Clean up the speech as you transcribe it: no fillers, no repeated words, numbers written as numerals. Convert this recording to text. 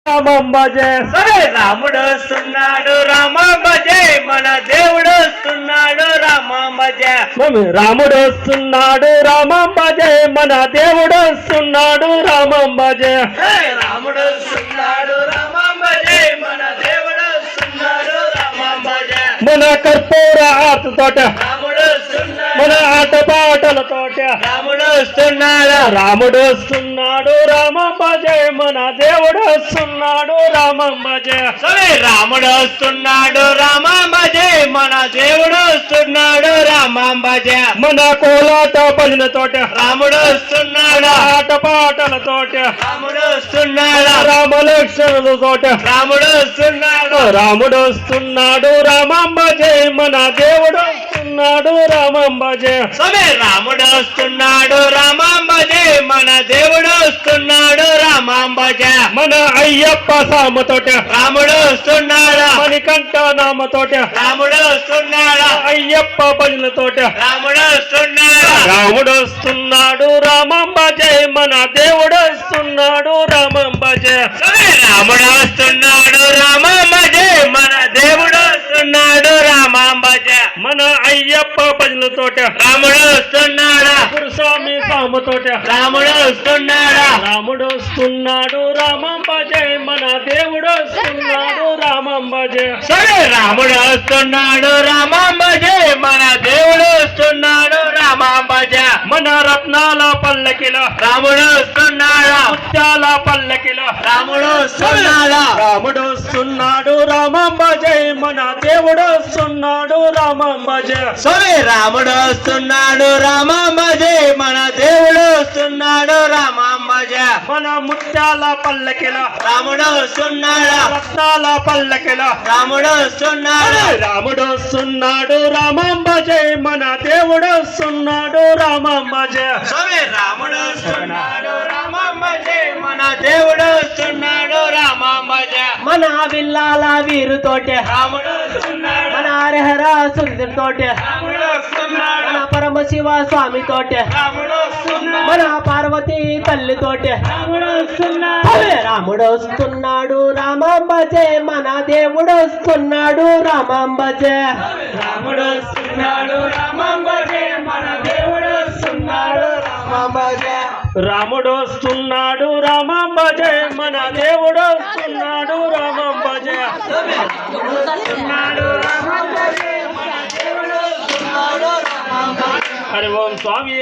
రామం భజే సరే రాముడు వస్తున్నాడు రామం భజే మన దేవుడు వస్తున్నాడు రామం భజే రాముడు వస్తున్నాడు రామం భజే మన దేవుడు వస్తున్నాడు రామం భజే రాముడు వస్తున్నాడు రామం భజే మన దేవుడు వస్తున్నాడు రామం భజే మన కర్పూర ఆర్తతోట రాముడు వస్తున్నాడు మన ఆటపాటలతోట రాముడు వస్తున్నాడు రాముడు వస్తున్నాడు రామం భజే మన దేవుడు వస్తున్నాడు రామం భజే సరే రాముడు వస్తున్నాడు రామం భజే మన దేవుడు వస్తున్నాడు రామం భజే మన కోలాట భజనతోట రాముడు వస్తున్నాడు ఆటపాటలతోట రాముడు వస్తున్నాడు రామలక్ష్మణులతోట రాముడు వస్తున్నాడు రాముడు వస్తున్నాడు రామం భజే మన దేవుడు వస్తున్నాడు రామం భజే సరే రాముడు వస్తున్నాడు రామం భజే మన దేవుడు వస్తున్నాడు రామం భజే మన అయ్యప్ప సామతోట రాముడు వస్తున్నాడు మణికంఠ నామతోట రాముడు వస్తున్నాడు అయ్యప్ప భజనతోట రాముడు వస్తున్నాడు రాముడు వస్తున్నాడు రామం భజే మన దేవుడు వస్తున్నాడు రామం భజే సరే రాముడు వస్తున్నాడు రామం భజే మన దేవుడు వస్తున్నాడు రామం భజే మన అయ్యప్ప భజనతోట రాముడు వస్తున్నాడు గురుస్వామి సామతోట రాముడు వస్తున్నాడు రాముడు వస్తున్నాడు రామం భజే మన దేవుడు వస్తున్నాడు రామం భజే సరే రాముడు వస్తున్నాడు రామం భజే మన దేవుడు వస్తున్నాడు రామం భజే మన రత్నాల పల్లకిలో రాముడు వస్తున్నాడు ముత్యాల పల్లకిలో రాముడు వస్తున్నాడు రాముడు వస్తున్నాడు రామం భజే మన దేవుడు వస్తున్నాడు రామం భజే సరే రాముడు వస్తున్నాడు రామం భజే మన దేవుడు వస్తున్నాడు రామం భజే మన ముత్యాల పల్లకిలో రాముడు వస్తున్నాడు రత్నాల పల్లకిలో రాముడు వస్తున్నాడు రాముడు వస్తున్నాడు రామం భజే మన దేవుడు వస్తున్నాడు రామం భజే సరే రాముడు వస్తున్నాడు రామం భజే మన దేవుడు వస్తున్నాడు రామం భజే మన విల్లాల వీరుతోటే రాముడు వస్తున్నాడు మన హరిహర సుందరితోటే రాముడు వస్తున్నాడు మన పరమశివ స్వామితోటే రాముడు వస్తున్నాడు మన పార్వతీ తల్లితోటే రాముడు వస్తున్నాడు రాముడు వస్తున్నాడు రామాంబజే మన దేవుడు వస్తున్నాడు రామాంబజే రాముడు వస్తున్నాడు రామం భజే మన దేవుడు వస్తున్నాడు రామం భజే రాముడు వస్తున్నాడు రామం భజే మన దేవుడు వస్తున్నాడు రామం భజే హరి ఓం స్వామి.